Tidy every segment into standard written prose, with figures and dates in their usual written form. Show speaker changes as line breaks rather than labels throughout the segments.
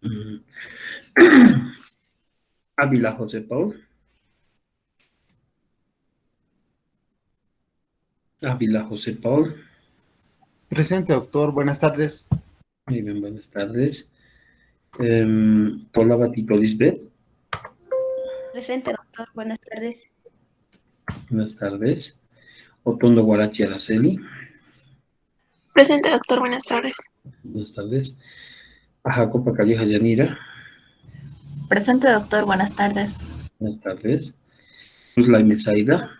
Mm. Ávila José Paul. Ávila José Paul.
Presente, doctor. Buenas tardes.
Muy bien, buenas tardes. Paula Batito Lisbeth.
Presente, doctor. Buenas tardes.
Buenas tardes. Otondo Guarachi Araceli.
Presente, doctor. Buenas tardes.
Buenas tardes. Ajacopa Calleja Yanira.
Presente, doctor. Buenas tardes.
Buenas tardes. Cruz Laime Zaida.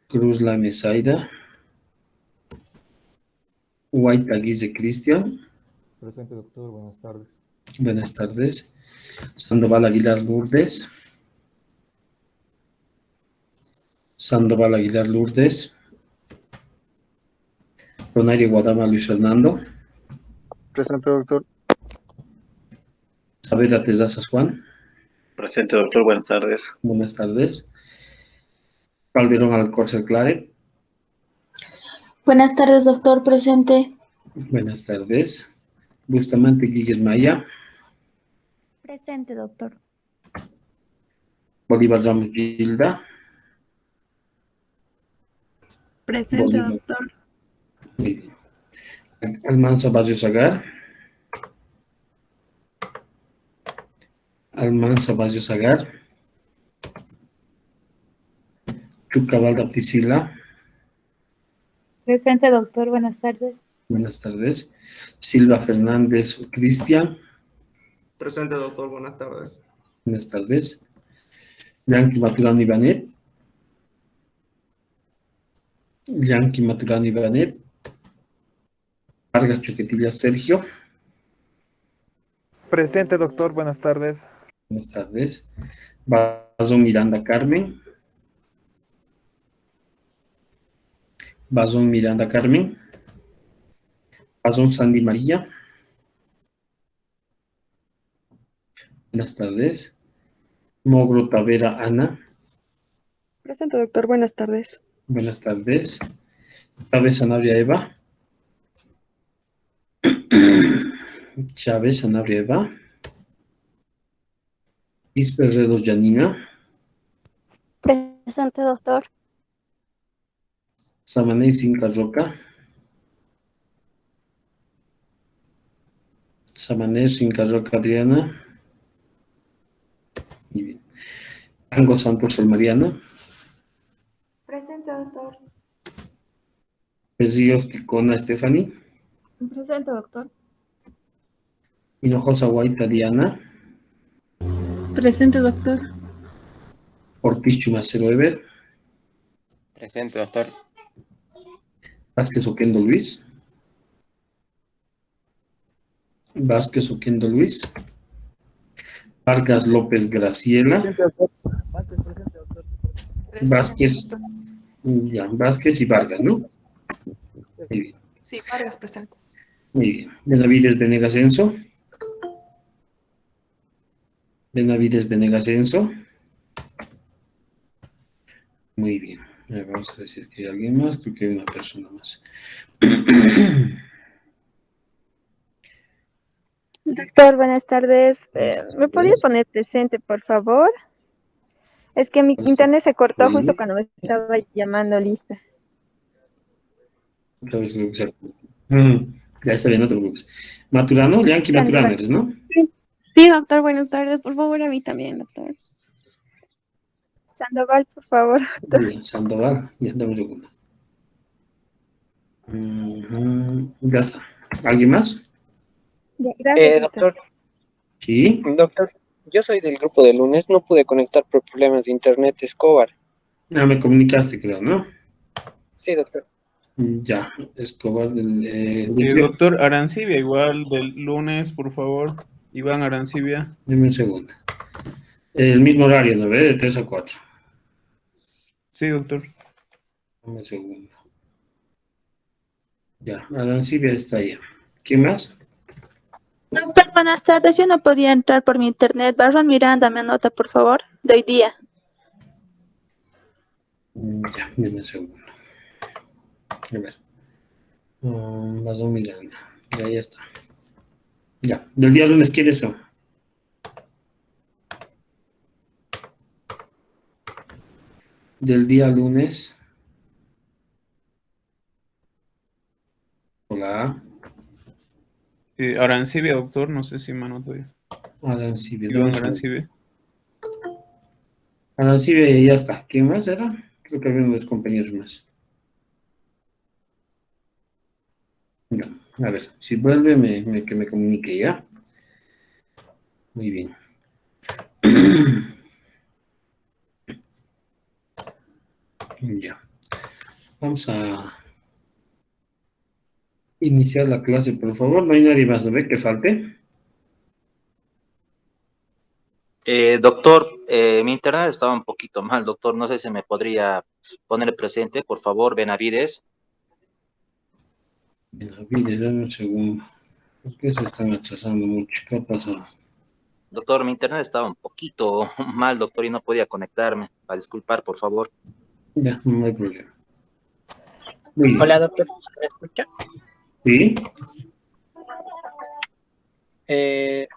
Cruz Laime Zaida. White Aguirre Cristian.
Presente, doctor. Buenas tardes.
Buenas tardes. Sandoval Aguilar Lourdes. Sandoval Aguilar Lourdes. Ronario Guadama Luis Fernando.
Presente, doctor.
Saavedra Tezazas Juan.
Presente, doctor. Buenas tardes.
Buenas tardes. Calderón Alcórcer Clare.
Buenas tardes, doctor. Presente.
Buenas tardes. Bustamante Guiguel Maya.
Presente, doctor.
Bolívar Ramos Gilda.
Presente,
Bolívar.
doctor.
Muy bien. Almanza Barrios Agar. Almanza Barrios Agar. Chucavalda Priscila.
Presente, doctor. Buenas tardes.
Buenas tardes. Silva Fernández Cristian.
Presente, doctor. Buenas tardes.
Buenas tardes. Yanqui Maturano Ivanet. Yanqui Maturano Ivanet. Vargas Choquetilla Sergio.
Presente, doctor. Buenas tardes.
Buenas tardes. Bazón Miranda Carmen. Bazón Miranda Carmen. Bazón Sandy María. Buenas tardes. Mogro Tavera Ana.
Presente, doctor. Buenas tardes.
Buenas tardes. Chávez Sanabria Eva. Chávez Sanabria Eva. Isper Redos Yanina.
Presente, doctor.
Samaney Cinca Roca. Samaney Cinca Roca Adriana. Muy bien. Tango Santos Sol Mariana.
Presente, doctor.
Pesillos Ticona Stephanie.
Presente, doctor.
Hinojosa Guaita Diana.
Presente, doctor.
Ortiz Chumacero Ever.
Presente, doctor.
Vázquez Oquendo Luis. Vázquez Oquendo Luis. Vargas López Graciela. Vázquez. Ya, Vázquez y Vargas, ¿no? Muy bien.
Sí, Vargas, presente.
Muy bien. Benavides Venegas Enzo. Benavides Venegas Enzo. Muy bien. A ver, vamos a ver si es que hay alguien más. Creo que hay una persona más.
Doctor, buenas tardes. ¿Me podría poner presente, por favor? Es que mi internet se cortó justo cuando me estaba llamando lista.
Otra vez creo que ya está bien, no te preocupes. Maturano, Yanqui Maturano eres, ¿no?
Sí, doctor. Buenas tardes. Por favor, a mí también, doctor.
Sandoval, por favor.
Muy bien, Sandoval, ya dame un segundo. Ya está. ¿Alguien más?
Ya, gracias,
Doctor.
Sí.
Doctor, yo soy del grupo de lunes, no pude conectar por problemas de internet Escobar.
Ah, me comunicaste, creo, ¿no?
Sí, doctor.
Ya, Escobar del...
Doctor Arancibia, igual del lunes, por favor. Iván Arancibia.
Dime un segundo. El mismo horario, ¿no ve? De 3 a 4.
Sí, doctor.
Dame un segundo. Ya, Arancibia está ahí. ¿Quién más?
Doctor, buenas tardes. Yo no podía entrar por mi internet. Barron Miranda, me anota, por favor, de hoy día.
Ya, dime un segundo. A ver. Vas a mirar. Ya está. Ya, del día lunes, ¿quiénes son? Del día lunes. Hola.
Arancibia, doctor, no sé si mano tuya.
Arancibia.
Iván Arancibia.
Arancibia ya está. ¿Quién más era? Creo que había unos compañeros más. Ya, a ver, si vuelve, que me comunique ya. Muy bien. Ya. Vamos a iniciar la clase, por favor. No hay nadie más, ¿no ve? Que falte.
Doctor, mi internet estaba un poquito mal, doctor. No sé si me podría poner presente, por favor, Benavides.
Benavides, dame un segundo. ¿Por qué se están atrasando mucho? ¿Qué ha pasado?
Doctor, mi internet estaba un poquito mal, doctor, y no podía conectarme. A disculpar, por favor.
Ya, no hay problema. Muy bien.
Hola, doctor, ¿me escucha?
¿Sí?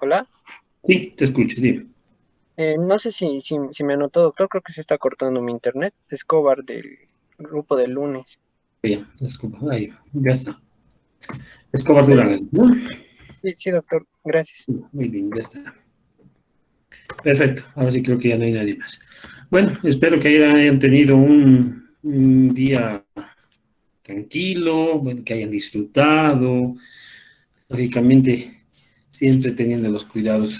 Hola.
Sí, te escucho, dime.
No sé si me anotó, doctor, creo que se está cortando mi internet. Escobar del grupo del lunes.
Ya, disculpa, ahí, ya está. Escobar Durán, ¿no?
Sí, doctor, gracias.
Muy bien, ya está. Perfecto, ahora sí creo que ya no hay nadie más. Bueno, espero que hayan tenido un día tranquilo, bueno, que hayan disfrutado, lógicamente siempre teniendo los cuidados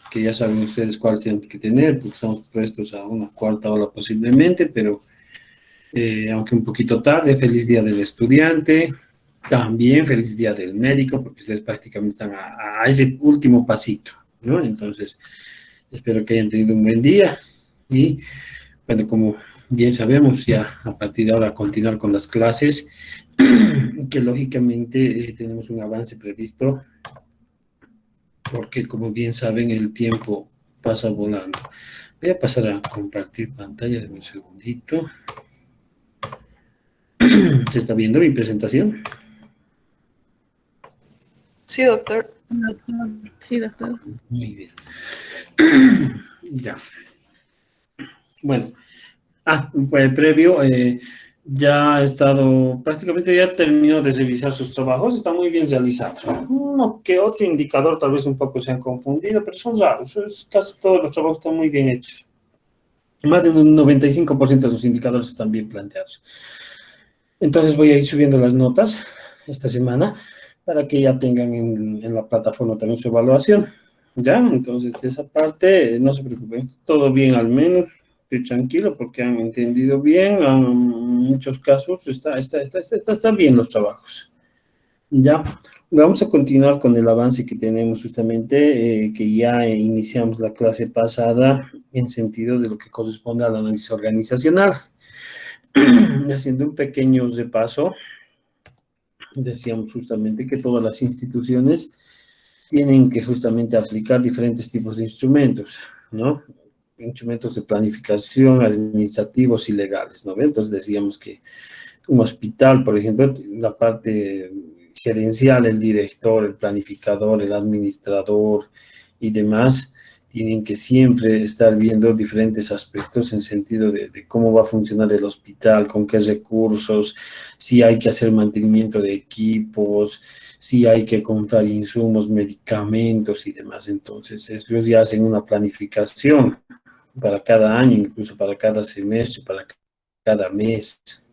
que ya saben ustedes cuáles tienen que tener, porque estamos prestos a una cuarta ola posiblemente, pero aunque un poquito tarde, feliz día del estudiante, también feliz día del médico, porque ustedes prácticamente están a ese último pasito, ¿no? Entonces, espero que hayan tenido un buen día y, bueno, como bien sabemos, ya a partir de ahora continuar con las clases, que lógicamente tenemos un avance previsto, porque como bien saben, el tiempo pasa volando. Voy a pasar a compartir pantalla de un segundito. ¿Se está viendo mi presentación?
Sí, doctor.
Sí, doctor.
Muy bien. Ya. Bueno. Pues previo, ya he estado, prácticamente ya terminó de revisar sus trabajos, está muy bien realizados. Uno que otro indicador tal vez un poco se han confundido, pero son raros, casi todos los trabajos están muy bien hechos. Más de un 95% de los indicadores están bien planteados. Entonces voy a ir subiendo las notas esta semana para que ya tengan en la plataforma también su evaluación. ¿Ya? Entonces, de esa parte, no se preocupen, todo bien al menos. Estoy tranquilo porque han entendido bien, en muchos casos están bien los trabajos. Ya, vamos a continuar con el avance que tenemos justamente, que ya iniciamos la clase pasada en sentido de lo que corresponde al análisis organizacional. Haciendo un pequeño repaso, decíamos justamente que todas las instituciones tienen que justamente aplicar diferentes tipos de instrumentos, ¿no? Instrumentos de planificación, administrativos y legales, ¿no? Entonces decíamos que un hospital, por ejemplo, la parte gerencial, el director, el planificador, el administrador y demás, tienen que siempre estar viendo diferentes aspectos en sentido de cómo va a funcionar el hospital, con qué recursos, si hay que hacer mantenimiento de equipos, si hay que comprar insumos, medicamentos y demás. Entonces, ellos ya hacen una planificación para cada año, incluso para cada semestre, para cada mes.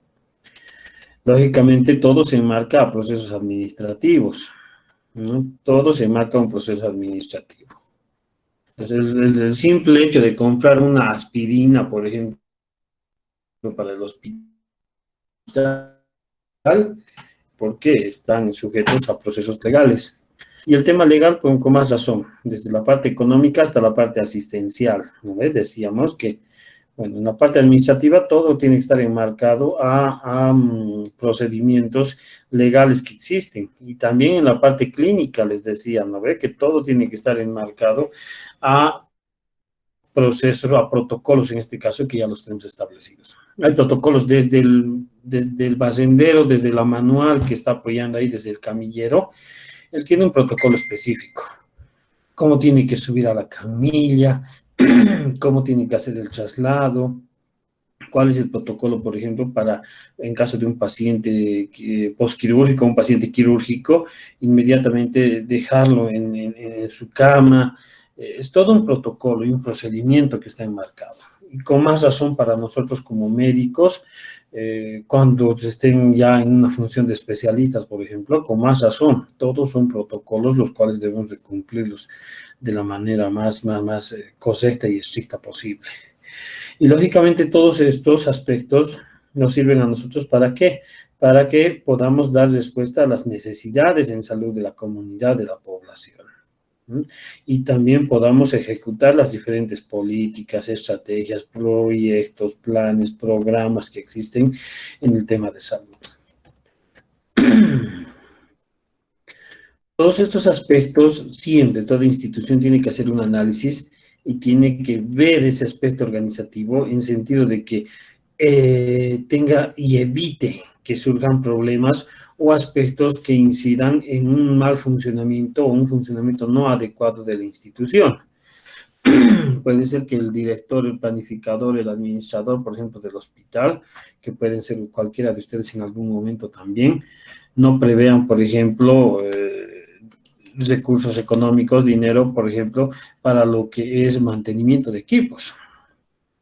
Lógicamente, todo se enmarca a procesos administrativos, ¿no? Todo se enmarca a un proceso administrativo. Entonces, el simple hecho de comprar una aspirina, por ejemplo, para el hospital, porque están sujetos a procesos legales. Y el tema legal, pues, con más razón, desde la parte económica hasta la parte asistencial, ¿no ves? Decíamos que, bueno, en la parte administrativa todo tiene que estar enmarcado a procedimientos legales que existen. Y también en la parte clínica, les decía, ¿no ve? Que todo tiene que estar enmarcado a procesos, a protocolos en este caso, que ya los tenemos establecidos. Hay protocolos desde desde el barrendero, desde la manual que está apoyando ahí, desde el camillero, él tiene un protocolo específico. Cómo tiene que subir a la camilla, cómo tiene que hacer el traslado, cuál es el protocolo, por ejemplo, para, en caso de un paciente postquirúrgico, un paciente quirúrgico, inmediatamente dejarlo en su cama. Es todo un protocolo y un procedimiento que está enmarcado. Y con más razón para nosotros como médicos, cuando estén ya en una función de especialistas, por ejemplo, con más razón, todos son protocolos los cuales debemos de cumplirlos de la manera más correcta y estricta posible. Y lógicamente todos estos aspectos nos sirven a nosotros ¿para qué? Para que podamos dar respuesta a las necesidades en salud de la comunidad, de la población. Y también podamos ejecutar las diferentes políticas, estrategias, proyectos, planes, programas que existen en el tema de salud. Todos estos aspectos, siempre toda institución tiene que hacer un análisis y tiene que ver ese aspecto organizativo en sentido de que tenga y evite que surjan problemas o aspectos que incidan en un mal funcionamiento o un funcionamiento no adecuado de la institución. Puede ser que el director, el planificador, el administrador, por ejemplo, del hospital, que pueden ser cualquiera de ustedes en algún momento también, no prevean, por ejemplo, recursos económicos, dinero, por ejemplo, para lo que es mantenimiento de equipos.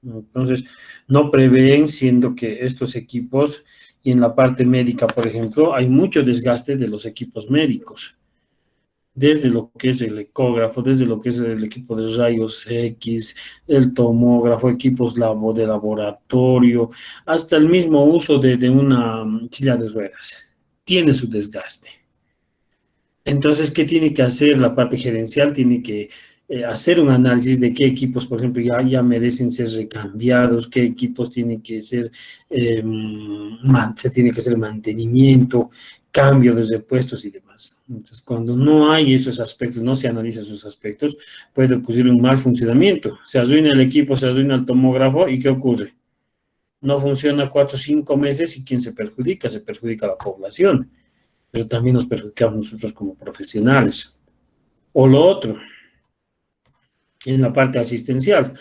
Entonces, no prevén, siendo que estos equipos, y en la parte médica, por ejemplo, hay mucho desgaste de los equipos médicos, desde lo que es el ecógrafo, desde lo que es el equipo de rayos X, el tomógrafo, equipos de laboratorio, hasta el mismo uso de una silla de ruedas. Tiene su desgaste. Entonces, ¿qué tiene que hacer la parte gerencial? Tiene que hacer un análisis de qué equipos, por ejemplo, ya merecen ser recambiados, qué equipos tienen que ser, se tiene que hacer mantenimiento, cambio de repuestos y demás. Entonces, cuando no hay esos aspectos, no se analizan esos aspectos, puede ocurrir un mal funcionamiento. Se arruina el equipo, se arruina el tomógrafo, ¿y qué ocurre? No funciona 4 o 5 meses, ¿y quién se perjudica? Se perjudica a la población, pero también nos perjudicamos nosotros como profesionales. O lo otro, en la parte asistencial.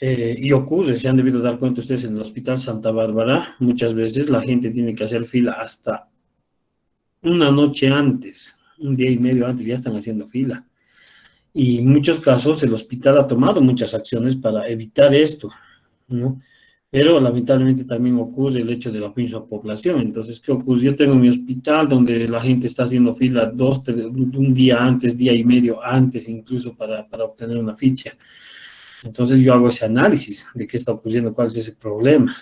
Y ocurre, se han debido dar cuenta ustedes en el Hospital Santa Bárbara, muchas veces la gente tiene que hacer fila hasta una noche antes, un día y medio antes, ya están haciendo fila. Y en muchos casos el hospital ha tomado muchas acciones para evitar esto, ¿no? Pero lamentablemente también ocurre el hecho de la misma población. Entonces, ¿qué ocurre? Yo tengo mi hospital donde la gente está haciendo fila un día antes, día y medio antes, incluso para obtener una ficha. Entonces yo hago ese análisis de qué está ocurriendo, cuál es ese problema.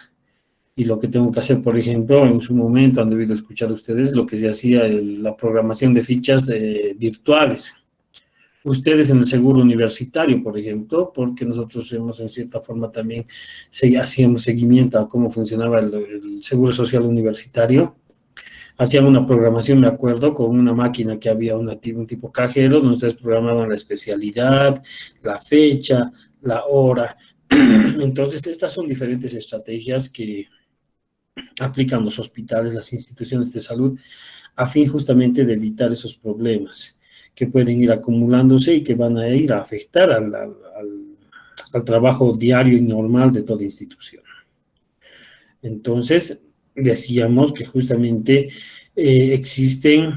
Y lo que tengo que hacer, por ejemplo, en su momento han debido escuchar ustedes lo que se hacía la programación de fichas virtuales. Ustedes en el seguro universitario, por ejemplo, porque nosotros hemos en cierta forma también hacíamos seguimiento a cómo funcionaba el seguro social universitario. Hacían una programación, me acuerdo, con una máquina que había un tipo cajero, donde ustedes programaban la especialidad, la fecha, la hora. Entonces, estas son diferentes estrategias que aplican los hospitales, las instituciones de salud, a fin justamente de evitar esos problemas que pueden ir acumulándose y que van a ir a afectar al trabajo diario y normal de toda institución. Entonces, decíamos que justamente existen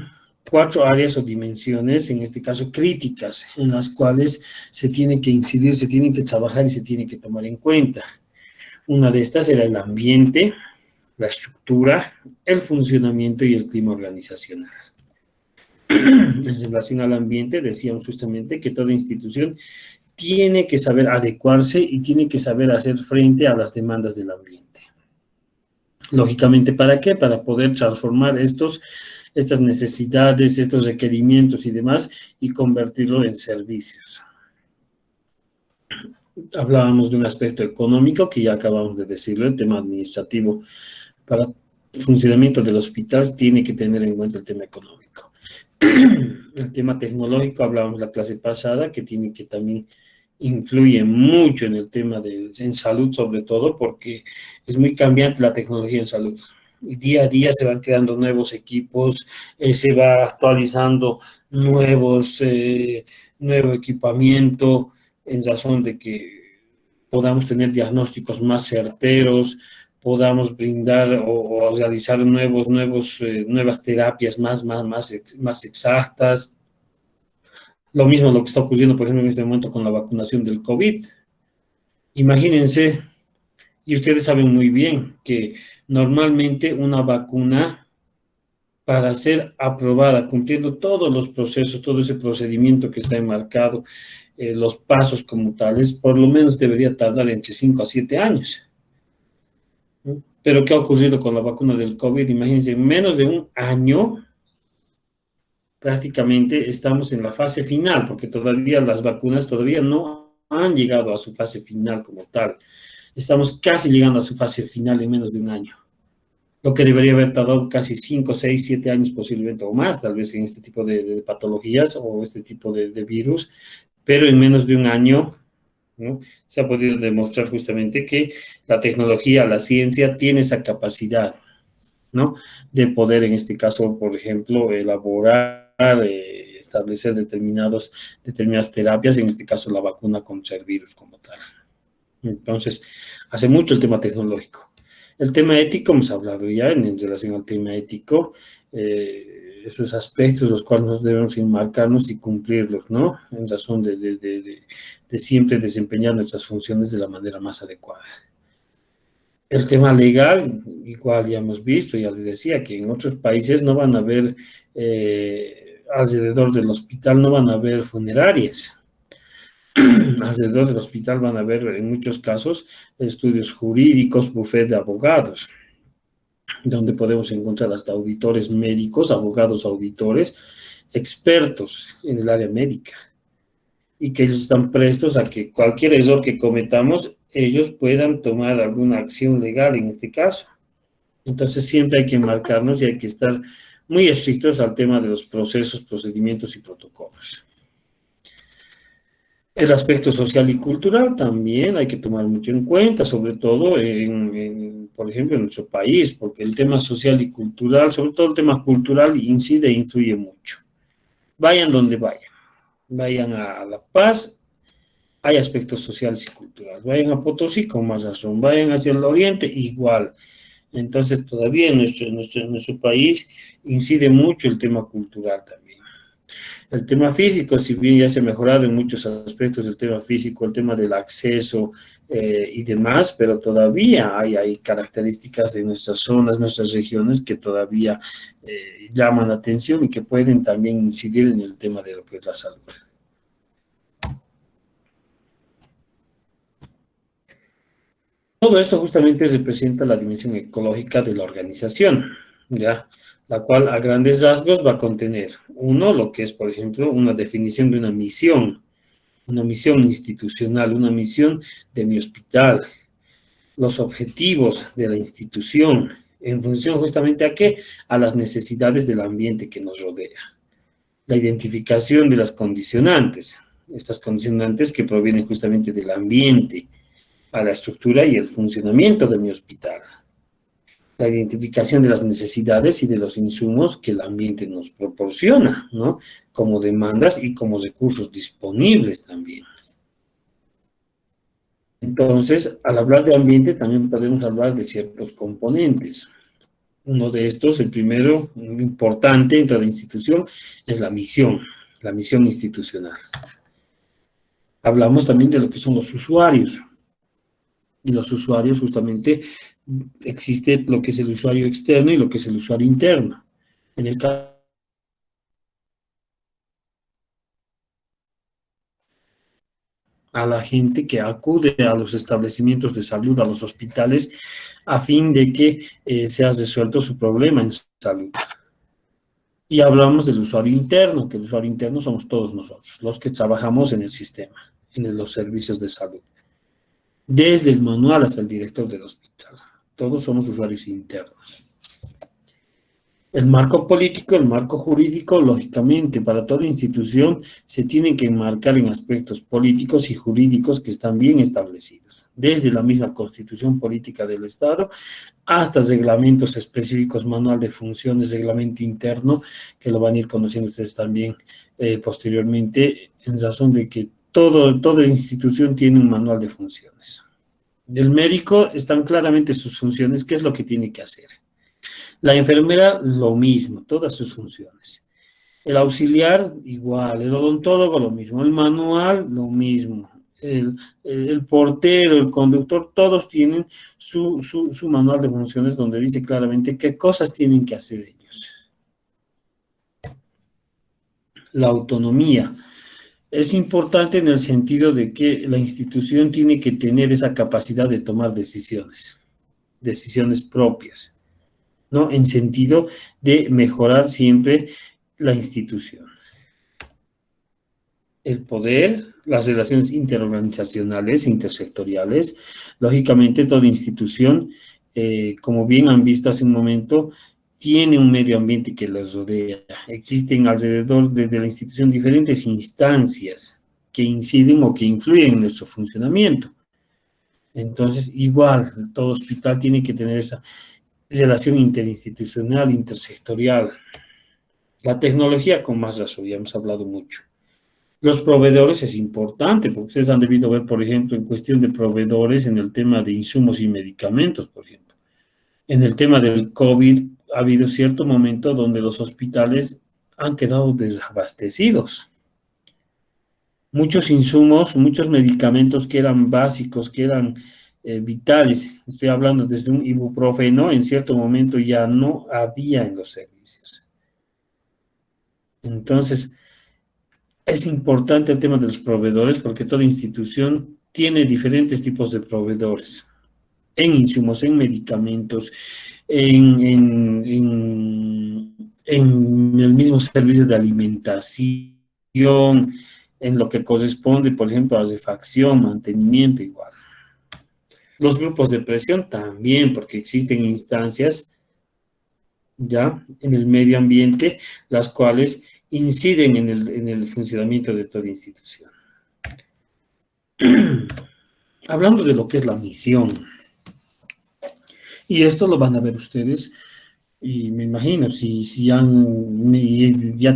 4 áreas o dimensiones, en este caso críticas, en las cuales se tiene que incidir, se tienen que trabajar y se tiene que tomar en cuenta. Una de estas era el ambiente, la estructura, el funcionamiento y el clima organizacional. En relación al ambiente, decíamos justamente que toda institución tiene que saber adecuarse y tiene que saber hacer frente a las demandas del ambiente. Lógicamente, ¿para qué? Para poder transformar estas necesidades, estos requerimientos y demás, y convertirlo en servicios. Hablábamos de un aspecto económico, que ya acabamos de decirlo, el tema administrativo. Para el funcionamiento del hospital tiene que tener en cuenta el tema económico. El tema tecnológico, hablábamos la clase pasada, que tiene que también influye mucho en el tema en salud, sobre todo porque es muy cambiante la tecnología en salud. Y día a día se van creando nuevos equipos, se va actualizando nuevo equipamiento en razón de que podamos tener diagnósticos más certeros, podamos brindar o realizar nuevas terapias más exactas. Lo mismo lo que está ocurriendo, por ejemplo, en este momento con la vacunación del COVID. Imagínense, y ustedes saben muy bien que normalmente una vacuna, para ser aprobada, cumpliendo todos los procesos, todo ese procedimiento que está enmarcado, los pasos como tales, por lo menos debería tardar entre 5 a 7 años. ¿No? Pero ¿qué ha ocurrido con la vacuna del COVID? Imagínense, en menos de un año, prácticamente estamos en la fase final, porque todavía las vacunas todavía no han llegado a su fase final como tal. Estamos casi llegando a su fase final en menos de un año. Lo que debería haber tardado casi 5, 6, 7 años posiblemente o más, tal vez en este tipo de patologías o este tipo de virus, pero en menos de un año, ¿no? Se ha podido demostrar justamente que la tecnología, la ciencia tiene esa capacidad, ¿no? De poder, en este caso, por ejemplo, elaborar, establecer determinadas terapias, en este caso la vacuna contra el virus como tal. Entonces, hace mucho el tema tecnológico. El tema ético, hemos hablado ya en relación al tema ético, esos aspectos los cuales nos debemos enmarcarnos y cumplirlos, ¿no? En razón de siempre desempeñar nuestras funciones de la manera más adecuada. El tema legal, igual ya hemos visto, ya les decía, que en otros países no van a haber, alrededor del hospital no van a haber funerarias. Alrededor del hospital van a haber, en muchos casos, estudios jurídicos, bufet de abogados, donde podemos encontrar hasta auditores médicos, abogados auditores, expertos en el área médica, y que ellos están prestos a que cualquier error que cometamos, ellos puedan tomar alguna acción legal en este caso. Entonces siempre hay que marcarnos y hay que estar muy estrictos al tema de los procesos, procedimientos y protocolos. El aspecto social y cultural también hay que tomar mucho en cuenta, sobre todo, por ejemplo, en nuestro país, porque el tema social y cultural, sobre todo el tema cultural, incide e influye mucho. Vayan donde vayan. Vayan a La Paz, hay aspectos sociales y culturales. Vayan a Potosí, con más razón. Vayan hacia el oriente, igual. Entonces, todavía en nuestro país incide mucho el tema cultural también. El tema físico, si bien ya se ha mejorado en muchos aspectos del tema físico, el tema del acceso y demás, pero todavía hay características de nuestras zonas, nuestras regiones que todavía llaman la atención y que pueden también incidir en el tema de lo que es la salud. Todo esto justamente representa la dimensión ecológica de la organización, ¿ya? La cual a grandes rasgos va a contener, uno, lo que es, por ejemplo, una definición de una misión institucional, una misión de mi hospital, los objetivos de la institución, en función justamente a qué, a las necesidades del ambiente que nos rodea. La identificación de las condicionantes, estas condicionantes que provienen justamente del ambiente, a la estructura y el funcionamiento de mi hospital. La identificación de las necesidades y de los insumos que el ambiente nos proporciona, ¿no? Como demandas y como recursos disponibles también. Entonces, al hablar de ambiente también podemos hablar de ciertos componentes. Uno de estos, el primero, importante dentro de la institución, es la misión institucional. Hablamos también de lo que son los usuarios. Y los usuarios, justamente, existe lo que es el usuario externo y lo que es el usuario interno. En el caso a la gente que acude a los establecimientos de salud, a los hospitales, a fin de que sea resuelto su problema en salud. Y hablamos del usuario interno, que el usuario interno somos todos nosotros, los que trabajamos en el sistema, en los servicios de salud. Desde el manual hasta el director del hospital. Todos somos usuarios internos. El marco político, el marco jurídico, lógicamente, para toda institución se tienen que enmarcar en aspectos políticos y jurídicos que están bien establecidos, desde la misma Constitución Política del Estado hasta reglamentos específicos, manual de funciones, reglamento interno, que lo van a ir conociendo ustedes también posteriormente, en razón de que toda institución tiene un manual de funciones. El médico están claramente sus funciones, qué es lo que tiene que hacer. La enfermera, lo mismo, todas sus funciones. El auxiliar, igual. El odontólogo, lo mismo. El manual, lo mismo. El portero, el conductor, todos tienen su manual de funciones donde dice claramente qué cosas tienen que hacer ellos. La autonomía es importante en el sentido de que la institución tiene que tener esa capacidad de tomar decisiones propias, ¿no? En sentido de mejorar siempre la institución. El poder, las relaciones interorganizacionales, intersectoriales, lógicamente toda institución, como bien han visto hace un momento, tiene un medio ambiente que los rodea. Existen alrededor de la institución diferentes instancias que inciden o que influyen en nuestro funcionamiento. Entonces, igual, todo hospital tiene que tener esa relación interinstitucional, intersectorial. La tecnología, con más razón, ya hemos hablado mucho. Los proveedores es importante, porque ustedes han debido ver, por ejemplo, en cuestión de proveedores, en el tema de insumos y medicamentos, por ejemplo. En el tema del COVID, ha habido cierto momento donde los hospitales han quedado desabastecidos. Muchos insumos, muchos medicamentos que eran básicos, que eran vitales, estoy hablando desde un ibuprofeno, en cierto momento ya no había en los servicios. Entonces, es importante el tema de los proveedores porque toda institución tiene diferentes tipos de proveedores, en insumos, en medicamentos, en el mismo servicio de alimentación, en lo que corresponde, por ejemplo, a refacción, mantenimiento, igual. Los grupos de presión también, porque existen instancias ya en el medio ambiente, las cuales inciden en el funcionamiento de toda institución. Hablando de lo que es la misión, y esto lo van a ver ustedes, y me imagino, si ya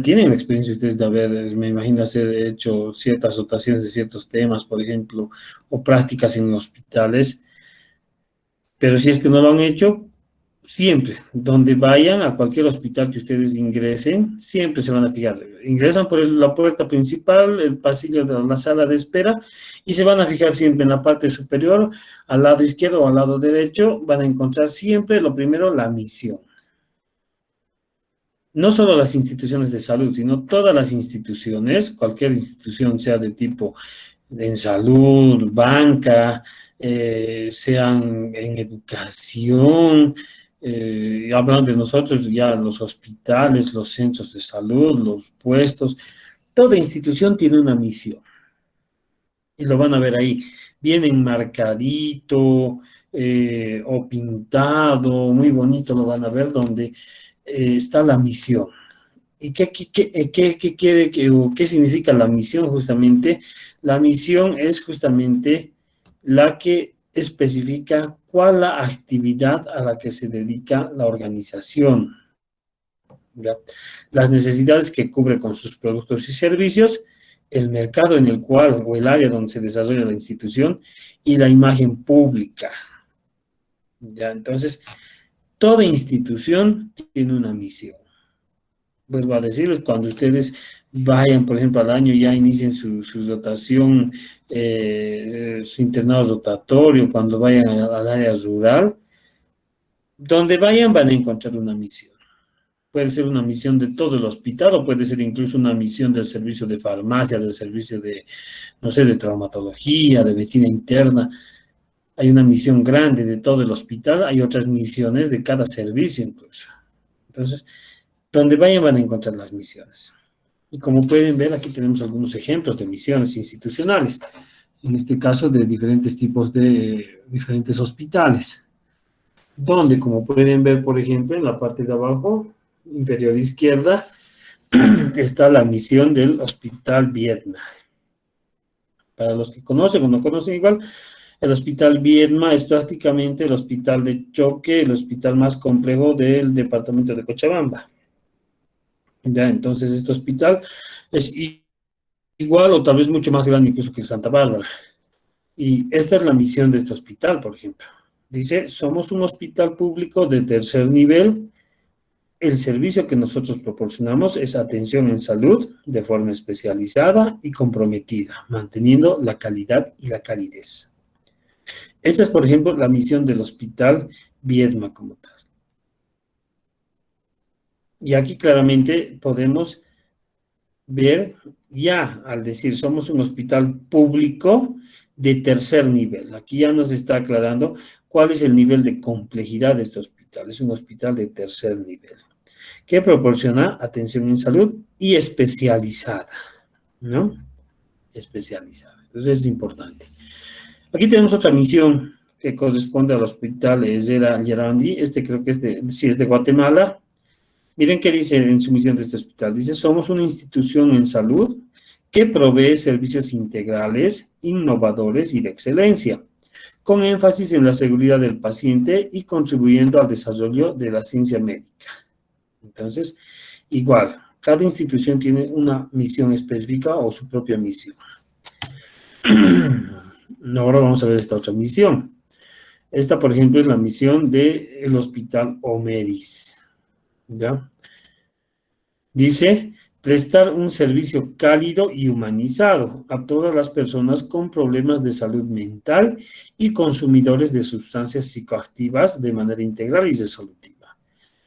tienen la experiencia ustedes de haber, me imagino, hecho ciertas rotaciones de ciertos temas, por ejemplo, o prácticas en hospitales, pero si es que no lo han hecho, siempre, donde vayan, a cualquier hospital que ustedes ingresen, siempre se van a fijar. Ingresan por la puerta principal, el pasillo de la sala de espera, y se van a fijar siempre en la parte superior, al lado izquierdo o al lado derecho, van a encontrar siempre, lo primero, la misión. No solo las instituciones de salud, sino todas las instituciones, cualquier institución, sea de tipo en salud, banca, sean en educación, hablando de nosotros, ya los hospitales, los centros de salud, los puestos, toda institución tiene una misión. Y lo van a ver ahí, bien enmarcadito o pintado, muy bonito lo van a ver, donde está la misión. ¿Y qué quiere o qué significa la misión justamente? La misión es justamente la que especifica cuál es la actividad a la que se dedica la organización, ¿ya? Las necesidades que cubre con sus productos y servicios, el mercado en el cual o el área donde se desarrolla la institución y la imagen pública, ¿ya? Entonces, toda institución tiene una misión. Vuelvo a decirles, cuando ustedes vayan, por ejemplo, al año, ya inicien su rotación, su internado rotatorio, cuando vayan al área rural, donde vayan van a encontrar una misión. Puede ser una misión de todo el hospital o puede ser incluso una misión del servicio de farmacia, del servicio de, no sé, de traumatología, de medicina interna. Hay una misión grande de todo el hospital, hay otras misiones de cada servicio incluso. Entonces, donde vayan van a encontrar las misiones. Y como pueden ver, aquí tenemos algunos ejemplos de misiones institucionales, en este caso de diferentes tipos de diferentes hospitales, donde, como pueden ver, por ejemplo, en la parte de abajo, inferior izquierda, está la misión del Hospital Viedma. Para los que conocen o no conocen igual, el Hospital Viedma es prácticamente el hospital de choque, el hospital más complejo del departamento de Cochabamba. Ya, entonces este hospital es igual o tal vez mucho más grande incluso que Santa Bárbara. Y esta es la misión de este hospital, por ejemplo. Dice, somos un hospital público de tercer nivel. El servicio que nosotros proporcionamos es atención en salud de forma especializada y comprometida, manteniendo la calidad y la calidez. Esta es, por ejemplo, la misión del Hospital Viedma como tal. Y aquí claramente podemos ver ya, al decir somos un hospital público de tercer nivel. Aquí ya nos está aclarando cuál es el nivel de complejidad de este hospital. Es un hospital de tercer nivel, que proporciona atención en salud y especializada, ¿no? Especializada. Entonces es importante. Aquí tenemos otra misión que corresponde al Hospital Ezera Gerandi. Este creo que es de Guatemala. Miren qué dice en su misión de este hospital. Dice, somos una institución en salud que provee servicios integrales, innovadores y de excelencia, con énfasis en la seguridad del paciente y contribuyendo al desarrollo de la ciencia médica. Entonces, igual, cada institución tiene una misión específica o su propia misión. Ahora vamos a ver esta otra misión. Esta, por ejemplo, es la misión del Hospital Omeris. ¿Ya? Dice, prestar un servicio cálido y humanizado a todas las personas con problemas de salud mental y consumidores de sustancias psicoactivas de manera integral y resolutiva.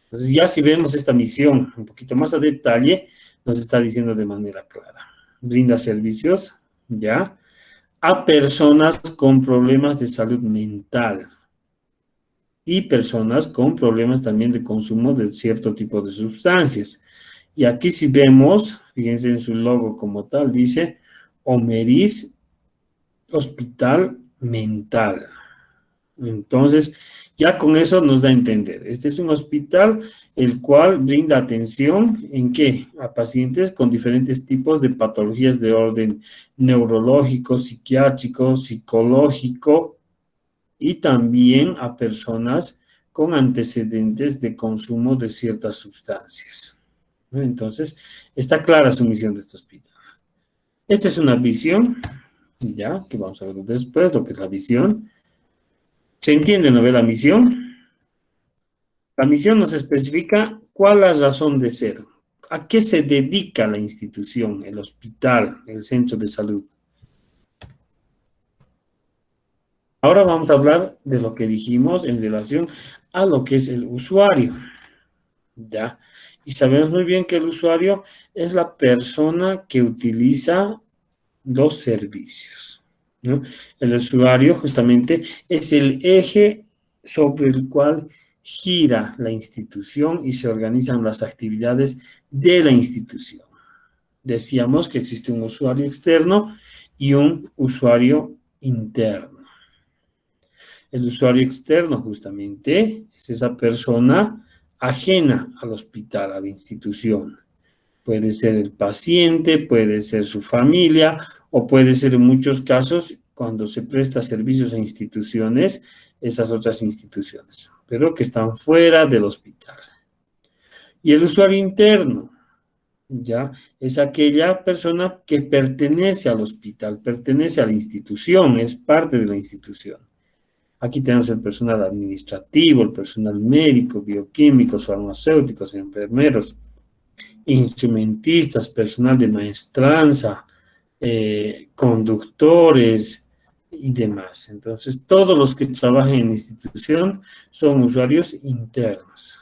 Entonces, ya si vemos esta misión un poquito más a detalle, nos está diciendo de manera clara. Brinda servicios, ¿ya?, a personas con problemas de salud mental y personas con problemas también de consumo de cierto tipo de sustancias. Y aquí si vemos, fíjense en su logo como tal, dice Omeris Hospital Mental. Entonces, ya con eso nos da a entender. Este es un hospital el cual brinda atención, ¿en qué? A pacientes con diferentes tipos de patologías de orden neurológico, psiquiátrico, psicológico y también a personas con antecedentes de consumo de ciertas sustancias. Entonces, está clara su misión de este hospital. Esta es una visión, ya, que vamos a ver después, lo que es la visión. ¿Se entiende, no ve la misión? La misión nos especifica cuál es la razón de ser. ¿A qué se dedica la institución, el hospital, el centro de salud? Ahora vamos a hablar de lo que dijimos en relación a lo que es el usuario. ¿Ya? Y sabemos muy bien que el usuario es la persona que utiliza los servicios, ¿no? El usuario justamente es el eje sobre el cual gira la institución y se organizan las actividades de la institución. Decíamos que existe un usuario externo y un usuario interno. El usuario externo justamente es esa persona ajena al hospital, a la institución. Puede ser el paciente, puede ser su familia, o puede ser en muchos casos, cuando se presta servicios a instituciones, esas otras instituciones, pero que están fuera del hospital. Y el usuario interno, ya, es aquella persona que pertenece al hospital, pertenece a la institución, es parte de la institución. Aquí tenemos el personal administrativo, el personal médico, bioquímicos, farmacéuticos, enfermeros, instrumentistas, personal de maestranza, conductores y demás. Entonces, todos los que trabajan en la institución son usuarios internos.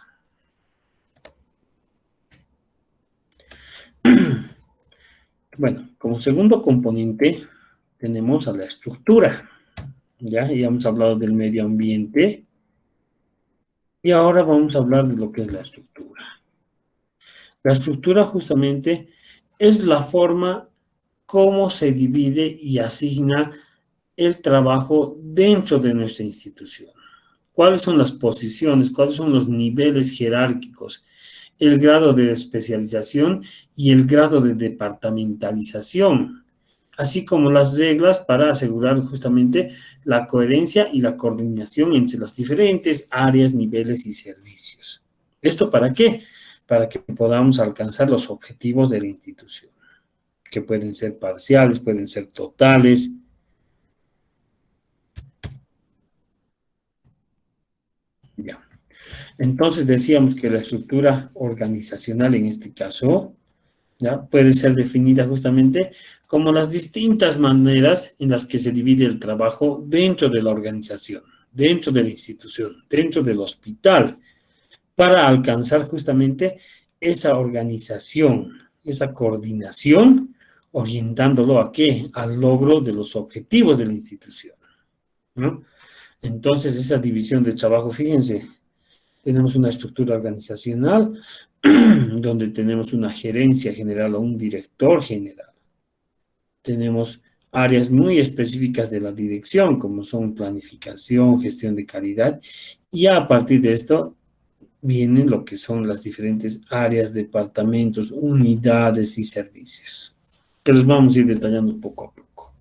Bueno, como segundo componente tenemos a la estructura. Ya hemos hablado del medio ambiente y ahora vamos a hablar de lo que es la estructura. La estructura justamente es la forma como se divide y asigna el trabajo dentro de nuestra institución. cuáles son las posiciones, cuáles son los niveles jerárquicos, el grado de especialización y el grado de departamentalización, así como las reglas para asegurar justamente la coherencia y la coordinación entre las diferentes áreas, niveles y servicios. ¿Esto para qué? Para que podamos alcanzar los objetivos de la institución, que pueden ser parciales, pueden ser totales. Ya. Entonces decíamos que la estructura organizacional en este caso, ¿ya?, puede ser definida justamente como las distintas maneras en las que se divide el trabajo dentro de la organización, dentro de la institución, dentro del hospital, para alcanzar justamente esa organización, esa coordinación, orientándolo ¿a qué? Al logro de los objetivos de la institución, ¿no? Entonces, esa división de trabajo, fíjense, tenemos una estructura organizacional donde tenemos una gerencia general o un director general. Tenemos áreas muy específicas de la dirección, como son planificación, gestión de calidad, y a partir de esto vienen lo que son las diferentes áreas, departamentos, unidades y servicios, que los vamos a ir detallando poco a poco.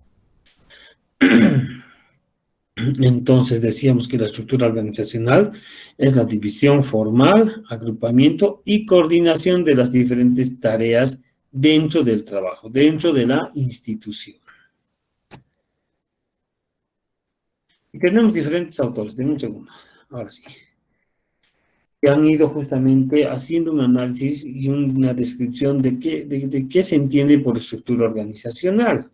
Entonces decíamos que la estructura organizacional es la división formal, agrupamiento y coordinación de las diferentes tareas dentro del trabajo, dentro de la institución. Y tenemos diferentes autores, denme un segundo, ahora sí, que han ido justamente haciendo un análisis y una descripción de qué se entiende por estructura organizacional.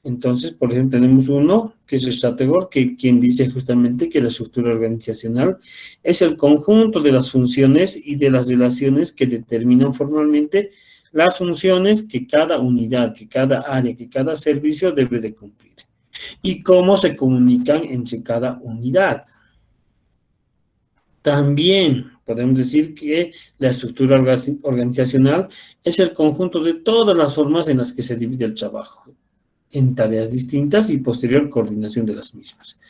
Entonces, por ejemplo, tenemos uno, que es Strategor, quien dice justamente que la estructura organizacional es el conjunto de las funciones y de las relaciones que determinan formalmente las funciones que cada unidad, que cada área, que cada servicio debe de cumplir, y cómo se comunican entre cada unidad. También podemos decir que la estructura organizacional es el conjunto de todas las formas en las que se divide el trabajo en tareas distintas y posterior coordinación de las mismas.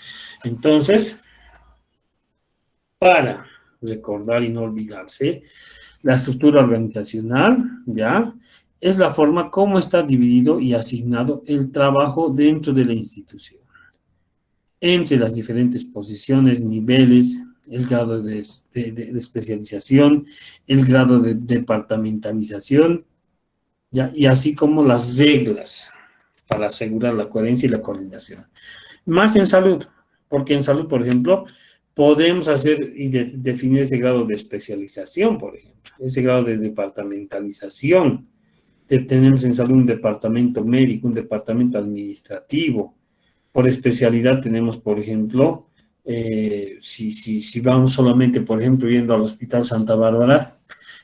Entonces, para recordar y no olvidarse, la estructura organizacional, ¿ya?, es la forma como está dividido y asignado el trabajo dentro de la institución, entre las diferentes posiciones, niveles, el grado de especialización, el grado de departamentalización, ¿ya?, y así como las reglas para asegurar la coherencia y la coordinación. Más en salud, porque en salud, por ejemplo, podemos hacer y definir ese grado de especialización, por ejemplo, ese grado de departamentalización. Tenemos en salud un departamento médico, un departamento administrativo. Por especialidad tenemos, por ejemplo, si vamos solamente, por ejemplo, yendo al Hospital Santa Bárbara,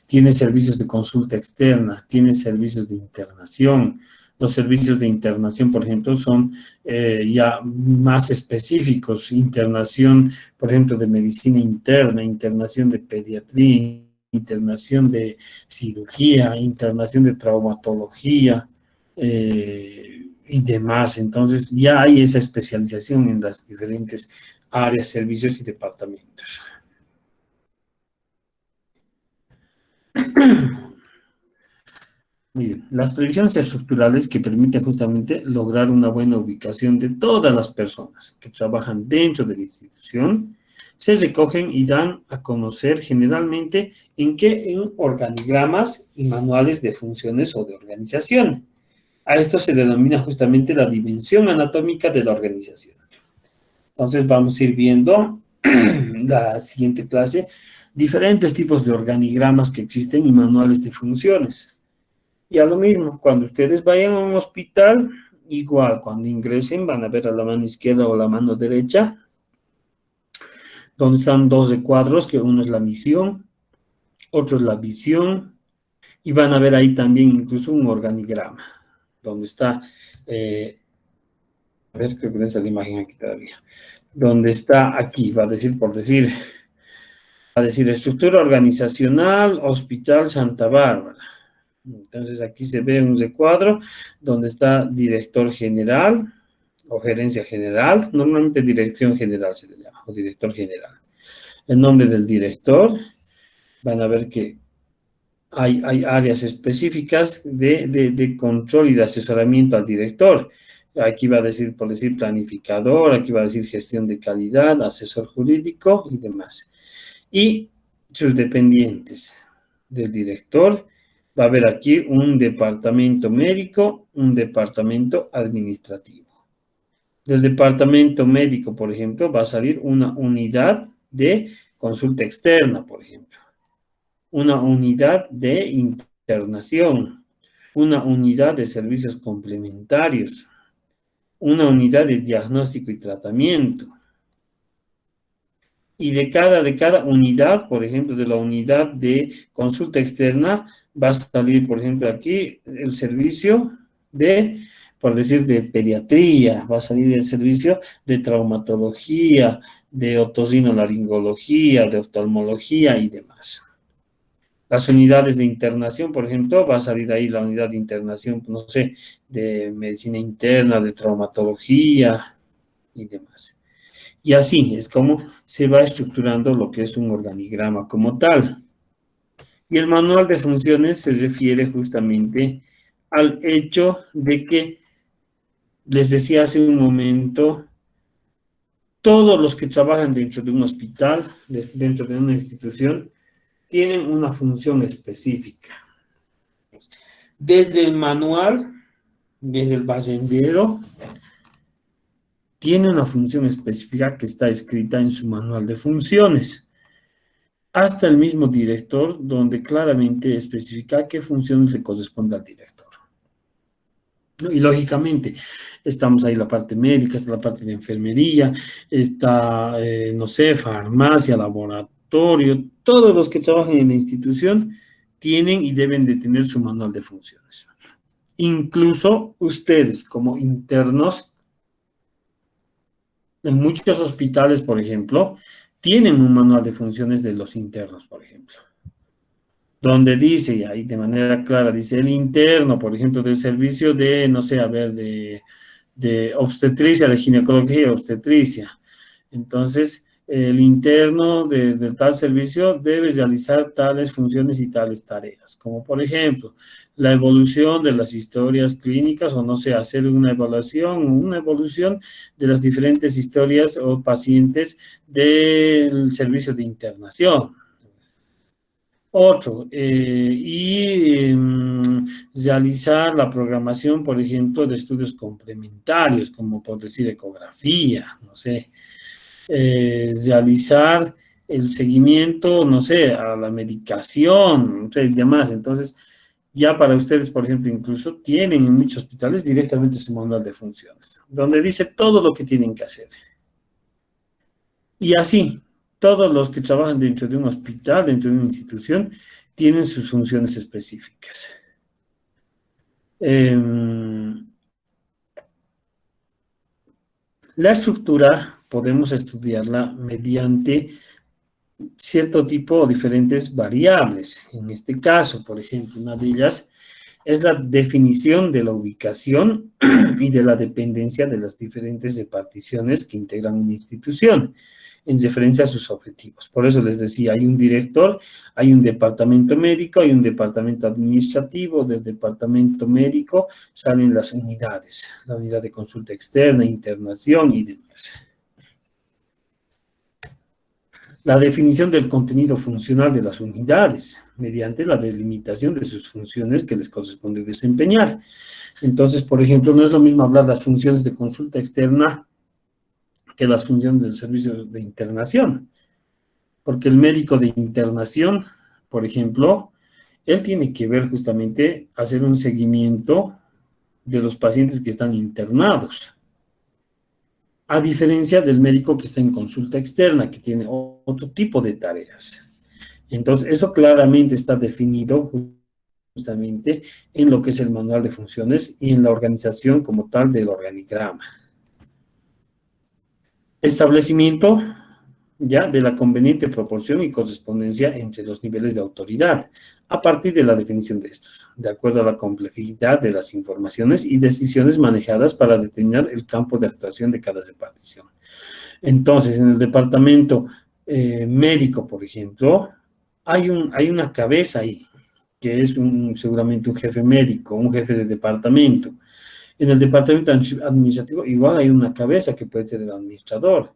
tiene servicios de consulta externa, tiene servicios de internación. Los servicios de internación, por ejemplo, son ya más específicos. Internación, por ejemplo, de medicina interna, internación de pediatría, internación de cirugía, internación de traumatología y demás. Entonces, ya hay esa especialización en las diferentes áreas, servicios y departamentos. Miren, las previsiones estructurales que permiten justamente lograr una buena ubicación de todas las personas que trabajan dentro de la institución, se recogen y dan a conocer generalmente en organigramas y manuales de funciones o de organización. A esto se denomina justamente la dimensión anatómica de la organización. Entonces vamos a ir viendo la siguiente clase, diferentes tipos de organigramas que existen y manuales de funciones. Y a lo mismo, cuando ustedes vayan a un hospital, igual, cuando ingresen van a ver a la mano izquierda o la mano derecha, donde están dos recuadros, que uno es la misión, otro es la visión, y van a ver ahí también incluso un organigrama, donde está, a ver, creo que esa es la imagen aquí todavía, donde está aquí, va a decir, estructura organizacional, Hospital Santa Bárbara. Entonces aquí se ve un recuadro donde está director general o gerencia general, normalmente dirección general se le llama, o director general. el nombre del director. Van a ver que hay áreas específicas de control y de asesoramiento al director. Aquí va a decir, por decir, planificador, aquí va a decir gestión de calidad, asesor jurídico y demás. Y sus dependientes del director, va a haber aquí un departamento médico, un departamento administrativo. Del departamento médico, por ejemplo, va a salir una unidad de consulta externa, por ejemplo. Una unidad de internación, una unidad de servicios complementarios, una unidad de diagnóstico y tratamiento. Y de cada unidad, por ejemplo, de la unidad de consulta externa, va a salir, por ejemplo, aquí el servicio de, por decir, de pediatría, va a salir el servicio de traumatología, de otorinolaringología, de oftalmología y demás. Las unidades de internación, por ejemplo, va a salir ahí la unidad de internación, no sé, de medicina interna, de traumatología y demás. Y así es como se va estructurando lo que es un organigrama como tal. Y el manual de funciones se refiere justamente al hecho de que, les decía hace un momento, todos los que trabajan dentro de un hospital, dentro de una institución, tienen una función específica. Desde el manual, desde el barrendero, tiene una función específica que está escrita en su manual de funciones. Hasta el mismo director, donde claramente especifica qué funciones le corresponde al director. Y lógicamente, estamos ahí la parte médica, está la parte de enfermería, está, no sé, farmacia, laboratorio, todos los que trabajan en la institución tienen y deben de tener su manual de funciones. Incluso ustedes como internos, en muchos hospitales, por ejemplo, tienen un manual de funciones de los internos, por ejemplo, donde dice, y ahí de manera clara, dice el interno, por ejemplo, del servicio de, no sé, a ver, de obstetricia, de ginecología y obstetricia. Entonces, el interno de tal servicio debe realizar tales funciones y tales tareas, como por ejemplo, la evolución de las historias clínicas, o no sé, hacer una evolución de las diferentes historias o pacientes del servicio de internación. Otro, realizar la programación, por ejemplo, de estudios complementarios, como por decir ecografía, no sé, realizar el seguimiento, no sé, a la medicación, no sé, y demás. Entonces, ya para ustedes, por ejemplo, incluso tienen en muchos hospitales directamente su manual de funciones, donde dice todo lo que tienen que hacer. Y así, todos los que trabajan dentro de un hospital, dentro de una institución, tienen sus funciones específicas. La estructura podemos estudiarla mediante cierto tipo o diferentes variables. En este caso, por ejemplo, una de ellas es la definición de la ubicación y de la dependencia de las diferentes reparticiones que integran una institución en referencia a sus objetivos. Por eso les decía, hay un director, hay un departamento médico, hay un departamento administrativo. Del departamento médico salen las unidades, la unidad de consulta externa, internación y demás. La definición del contenido funcional de las unidades, mediante la delimitación de sus funciones que les corresponde desempeñar. Entonces, por ejemplo, no es lo mismo hablar de las funciones de consulta externa que las funciones del servicio de internación. Porque el médico de internación, por ejemplo, él tiene que ver justamente, hacer un seguimiento de los pacientes que están internados. A diferencia del médico que está en consulta externa, que tiene otro tipo de tareas. Entonces, eso claramente está definido justamente en lo que es el manual de funciones y en la organización como tal del organigrama. Establecimiento ya de la conveniente proporción y correspondencia entre los niveles de autoridad, a partir de la definición de estos, de acuerdo a la complejidad de las informaciones y decisiones manejadas para determinar el campo de actuación de cada repartición. Entonces, en el departamento médico, por ejemplo, hay una cabeza ahí, que es seguramente un jefe médico, un jefe de departamento. En el departamento administrativo igual hay una cabeza que puede ser el administrador.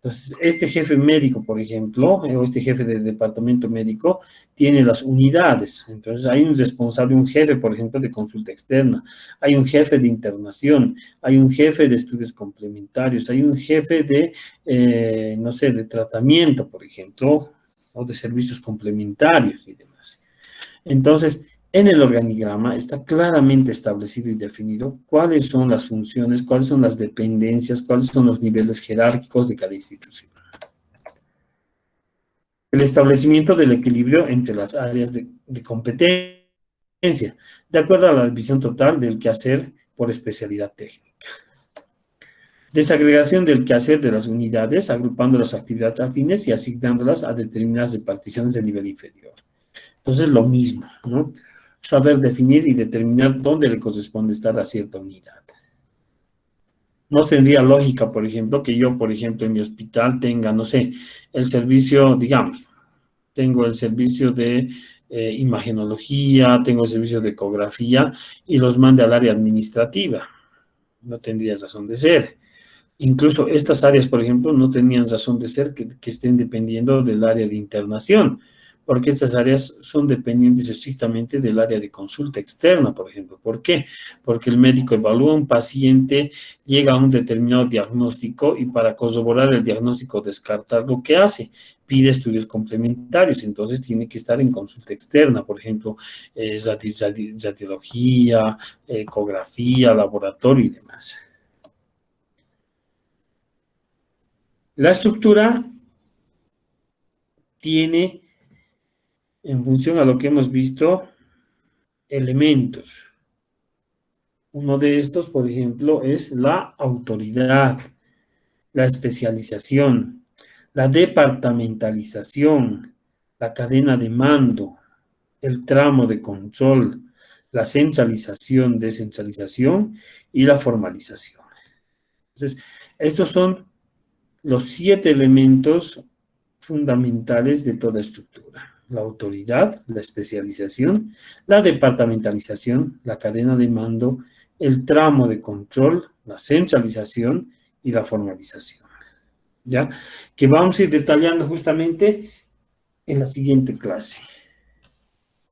Entonces, este jefe médico, por ejemplo, o este jefe de departamento médico, tiene las unidades. Entonces, hay un responsable, un jefe, por ejemplo, de consulta externa, hay un jefe de internación, hay un jefe de estudios complementarios, hay un jefe de, no sé, de tratamiento, por ejemplo, o de servicios complementarios y demás. Entonces, en el organigrama está claramente establecido y definido cuáles son las funciones, cuáles son las dependencias, cuáles son los niveles jerárquicos de cada institución. El establecimiento del equilibrio entre las áreas de competencia, de acuerdo a la división total del quehacer por especialidad técnica. Desagregación del quehacer de las unidades, agrupando las actividades afines y asignándolas a determinadas reparticiones de nivel inferior. Entonces, lo mismo, ¿no? Saber definir y determinar dónde le corresponde estar a cierta unidad. No tendría lógica, por ejemplo, que yo, por ejemplo, en mi hospital tenga, no sé, el servicio, digamos, tengo el servicio de imagenología, tengo el servicio de ecografía y los mande al área administrativa. No tendría razón de ser. Incluso estas áreas, por ejemplo, no tenían razón de ser que estén dependiendo del área de internación, porque estas áreas son dependientes estrictamente del área de consulta externa, por ejemplo. ¿Por qué? Porque el médico evalúa a un paciente, llega a un determinado diagnóstico y para corroborar el diagnóstico, descartar lo que hace, pide estudios complementarios, entonces tiene que estar en consulta externa, por ejemplo, radiología, ecografía, laboratorio y demás. La estructura tiene, en función a lo que hemos visto, elementos. Uno de estos, por ejemplo, es la autoridad, la especialización, la departamentalización, la cadena de mando, el tramo de control, la centralización, descentralización y la formalización. Entonces, estos son los 7 elementos fundamentales de toda estructura. La autoridad, la especialización, la departamentalización, la cadena de mando, el tramo de control, la centralización y la formalización. ¿Ya? Que vamos a ir detallando justamente en la siguiente clase.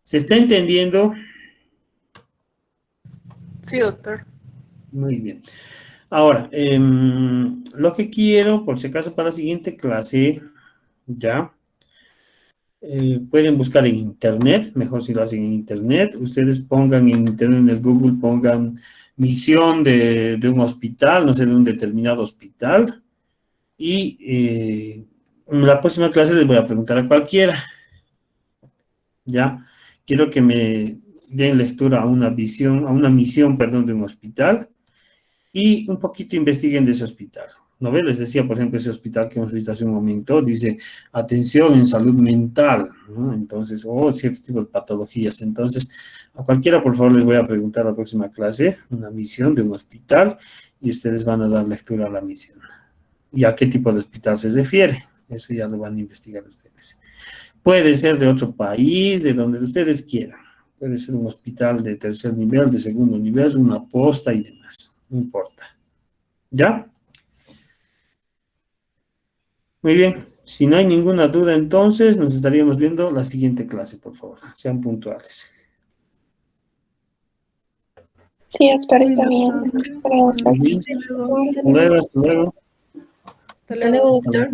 ¿Se está entendiendo?
Sí, doctor.
Muy bien. Ahora, lo que quiero, por si acaso para la siguiente clase, ya, pueden buscar en internet, mejor si lo hacen en internet, ustedes pongan en internet, en el Google, pongan misión de un hospital, no sé, de un determinado hospital, y en la próxima clase les voy a preguntar a cualquiera, ya, quiero que me den lectura a una misión, perdón, de un hospital, y un poquito investiguen de ese hospital. ¿No ves? Les decía, por ejemplo, ese hospital que hemos visto hace un momento, dice atención en salud mental, ¿no? Entonces, o cierto tipo de patologías. Entonces, a cualquiera, por favor, les voy a preguntar la próxima clase, una misión de un hospital, y ustedes van a dar lectura a la misión. ¿Y a qué tipo de hospital se refiere? Eso ya lo van a investigar ustedes. Puede ser de otro país, de donde ustedes quieran. Puede ser un hospital de tercer nivel, de segundo nivel, una posta y demás. No importa. ¿Ya? Muy bien. Si no hay ninguna duda, entonces nos estaríamos viendo la siguiente clase, por favor. Sean puntuales.
Sí, doctor, está bien.
Muy bien. Hasta luego, hasta luego.
Hasta luego, doctor.